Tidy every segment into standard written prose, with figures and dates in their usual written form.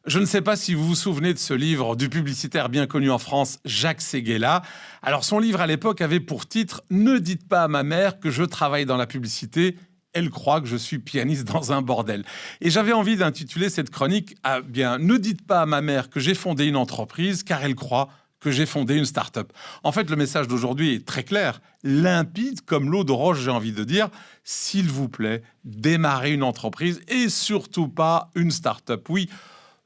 Je ne sais pas si vous vous souvenez de ce livre du publicitaire bien connu en France, Jacques Séguéla. Alors son livre à l'époque avait pour titre « Ne dites pas à ma mère que je travaille dans la publicité, elle croit que je suis pianiste dans un bordel ». Et j'avais envie d'intituler cette chronique à bien « Ne dites pas à ma mère que j'ai fondé une entreprise car elle croit que j'ai fondé une start-up ». En fait, le message d'aujourd'hui est très clair, limpide comme l'eau de roche, j'ai envie de dire. S'il vous plaît, démarrez une entreprise et surtout pas une start-up. Oui,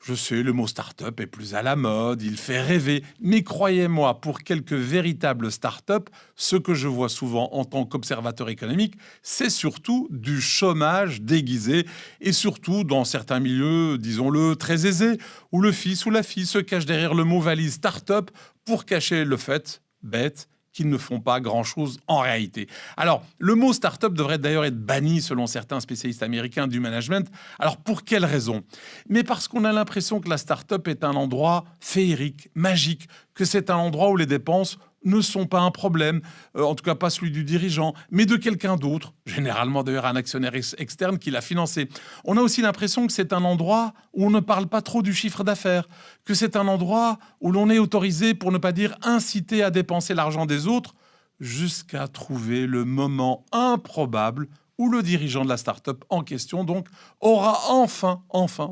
je sais, le mot start-up est plus à la mode, il fait rêver. Mais croyez-moi, pour quelques véritables start-up, ce que je vois souvent en tant qu'observateur économique, c'est surtout du chômage déguisé. Et surtout dans certains milieux, disons-le, très aisés, où le fils ou la fille se cache derrière le mot valise start-up pour cacher le fait, bête, qu'ils ne font pas grand-chose en réalité. Alors, le mot start-up devrait d'ailleurs être banni selon certains spécialistes américains du management. Alors, pour quelle raison? Mais parce qu'on a l'impression que la start-up est un endroit féerique, magique, que c'est un endroit où les dépenses ne sont pas un problème, en tout cas pas celui du dirigeant, mais de quelqu'un d'autre, généralement d'ailleurs un actionnaire externe qui l'a financé. On a aussi l'impression que c'est un endroit où on ne parle pas trop du chiffre d'affaires, que c'est un endroit où l'on est autorisé, pour ne pas dire incité à dépenser l'argent des autres, jusqu'à trouver le moment improbable où le dirigeant de la start-up en question donc aura enfin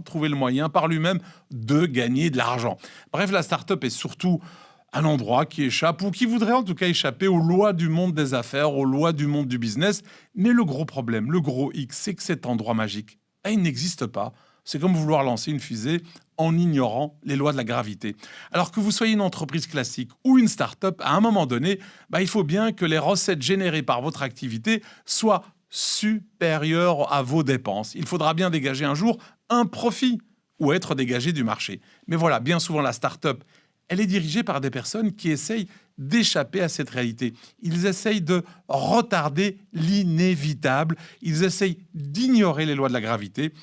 trouvé le moyen par lui-même de gagner de l'argent. Bref, la start-up est surtout un endroit qui échappe, ou qui voudrait en tout cas échapper aux lois du monde des affaires, aux lois du monde du business. Mais le gros problème, le gros X, c'est que cet endroit magique, il n'existe pas. C'est comme vouloir lancer une fusée en ignorant les lois de la gravité. Alors que vous soyez une entreprise classique ou une start-up, à un moment donné, il faut bien que les recettes générées par votre activité soient supérieures à vos dépenses. Il faudra bien dégager un jour un profit ou être dégagé du marché. Mais voilà, bien souvent la start-up, elle est dirigée par des personnes qui essayent d'échapper à cette réalité. Ils essayent de retarder l'inévitable. Ils essayent d'ignorer les lois de la gravité.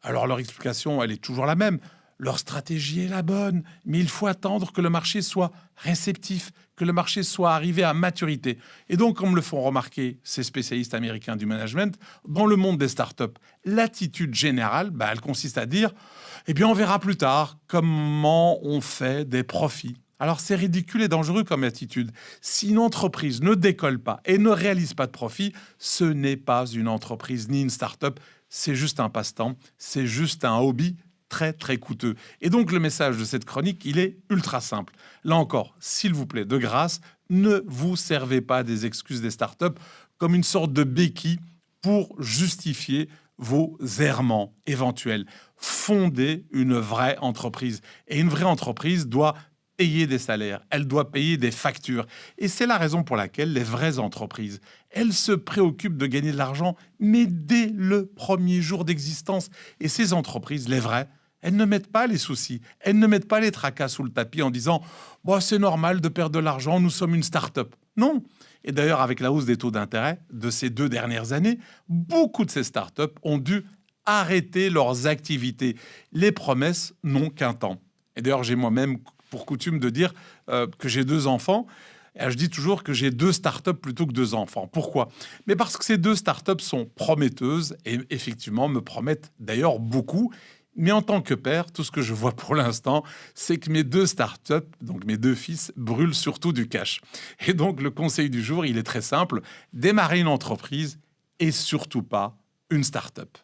Alors leur explication, elle est toujours la même. Leur stratégie est la bonne, mais il faut attendre que le marché soit réceptif, que le marché soit arrivé à maturité. Et donc, comme le font remarquer ces spécialistes américains du management, dans le monde des startups, l'attitude générale, elle consiste à dire « Eh bien, on verra plus tard comment on fait des profits ». Alors, c'est ridicule et dangereux comme attitude. Si une entreprise ne décolle pas et ne réalise pas de profit, ce n'est pas une entreprise ni une start-up, c'est juste un passe-temps, c'est juste un hobby très très coûteux. Et donc le message de cette chronique, il est ultra simple. Là encore, s'il vous plaît, de grâce, ne vous servez pas des excuses des startups comme une sorte de béquille pour justifier vos errements éventuels. Fondez une vraie entreprise. Et une vraie entreprise doit payer des salaires, elle doit payer des factures. Et c'est la raison pour laquelle les vraies entreprises, elles se préoccupent de gagner de l'argent, mais dès le premier jour d'existence. Et ces entreprises, les vraies, elles ne mettent pas les soucis, elles ne mettent pas les tracas sous le tapis en disant « c'est normal de perdre de l'argent, nous sommes une start-up ». Non. Et d'ailleurs, avec la hausse des taux d'intérêt de ces 2 dernières années, beaucoup de ces start-up ont dû arrêter leurs activités. Les promesses n'ont qu'un temps. Et d'ailleurs, j'ai moi-même pour coutume de dire que j'ai 2 enfants. Et je dis toujours que j'ai 2 startups plutôt que 2 enfants. Pourquoi? Mais parce que ces 2 startups sont prometteuses et effectivement me promettent d'ailleurs beaucoup. Mais en tant que père, tout ce que je vois pour l'instant, c'est que mes 2 startups, donc mes 2 fils, brûlent surtout du cash. Et donc le conseil du jour, il est très simple. Démarrer une entreprise et surtout pas une startup.